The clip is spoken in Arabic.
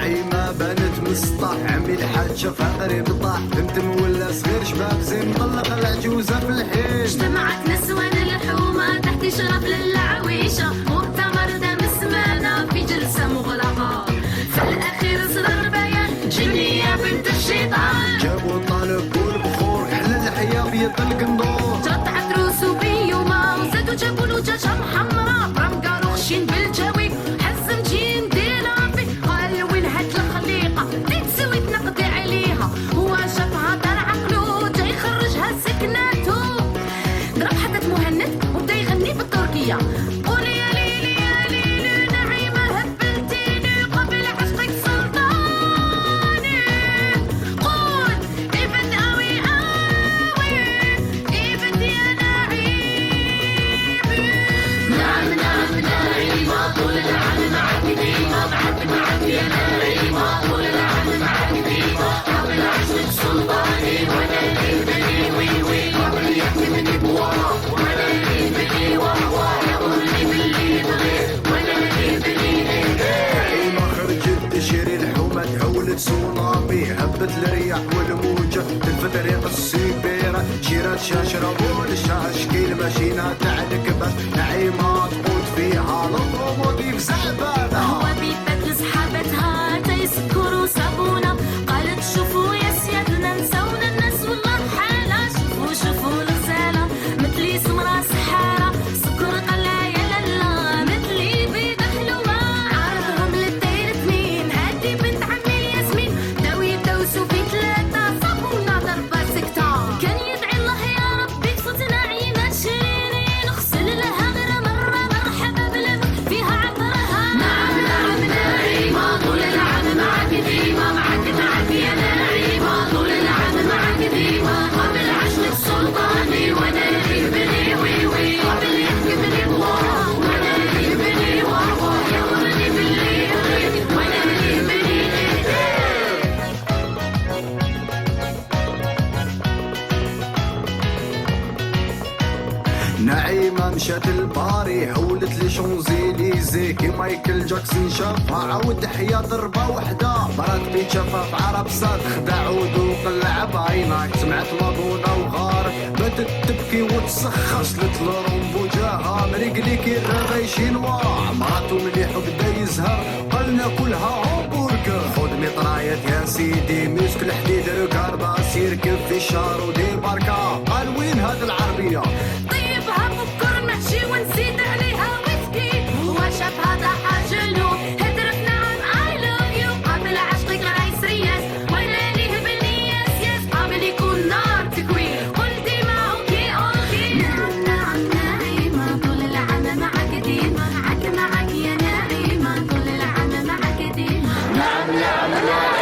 نعيمة بنت مسطح، عمي الحاج شافها قريب طاح، تمتم ولا صغير شباب زين مطلق العجوزة في الحين. اجتمعت نسوان الحومة تحت شرف للعويشة، مؤتمر دام سمانة في جلسة مغلقة، في الأخير صدر بيان جنية بنت الشيطان. جابوا الطالب والبخور حل الحياة بيد القندور، قطعت روسو بيوما وزادوا جابوا له دجاجة محمرة، برام قالوا خشين بالجوي حزم جين ديلافي، قال وين هاد الخليقة دي تسوي تنقضي عليها، هو شافها دار عقلو جاي يخرجها سكناتو، ضرب حدث مهند وبدا يغني بالتركية، قولي يا ليلي يا ليلي نعيمة هبلتيني قبل عشقك سلطاني، قول ابن قوي قوي ابن يا نعيمي. نعم نعم نعيمة طول العام معك ديما، معك يا نعيمة طول العام معك ديما، قبل عشقك سلطاني وانا اللي بني وي وي، قبل يحكمني بورا وانا اللي بني وهو يقولني باللي بغيت وانا اللي بني نعيمة خرجت تشري الحومة تحولت سونامي، هبت الرياح والموجة تلفت ريق السيبيرة، شيرات شاشرة والشاشكيل ماشينا تعلق بس، نعيمة تقود فيها للطوموبيل زعبانة. هو بيبات لصحابتها تيسكروا صابونة، قالت شوفوا يا سيادنا نسونا الناس والله بحالها، شوفوا الغزالة مثلي سمرة سحارة، سكر قلا يا لالا مثلي بيض حلوة، عرضهم للداير اثنين هادي بنت عمي الياسمين، داو يدوسوا في ثلاثة صابونة ضربة سكتة، كان يدعي الله يا ربي تفوت نعيمة شيرين، اغسل لها غير مرة مرحبا بالمك فيها عطرها. نعم نعم نعيمة طول العام معك ديما، معك يا نعيمة طول العام معك ديما، قبل عشقك سلطاني وانا اللي بني وي وي، قبل يحكمني بورا وانا اللي بني وهو يامرني باللي يغيب وانا اللي بني نعيمة مشات الباري هولت لي شونزيليزي، كي مايكل جاكسون شافها عود حياة ضربة وحدة، براد بيت شافها في عرب صاد خدع وذوق العباينة، سمعت مضونة وغار بدت تبكي وتسخر، وصلت لرومبو جاها مريقلي كي الرباي شينوا، مراتو مليح وبدا يزهر قالنا كلها همبرجر، خود مطرايات يا سيدي مسك الحديد ركار يركب في الشار ودي باركا، قال وين هاد العربية طيبها بكر محشي ونزيد عليها ويسكي، هو شافها ضحى جنو هدرت نعم I love you، قابل عشقك راي سرياس وانا ليه بالنياس ياس، قابل يكون نار تكوي قل ديما اوكي. نعم نعم نعيمة طول العام معك ديما، معك يا نعيمة طول العام معك ديما. نعم نعم نعيمة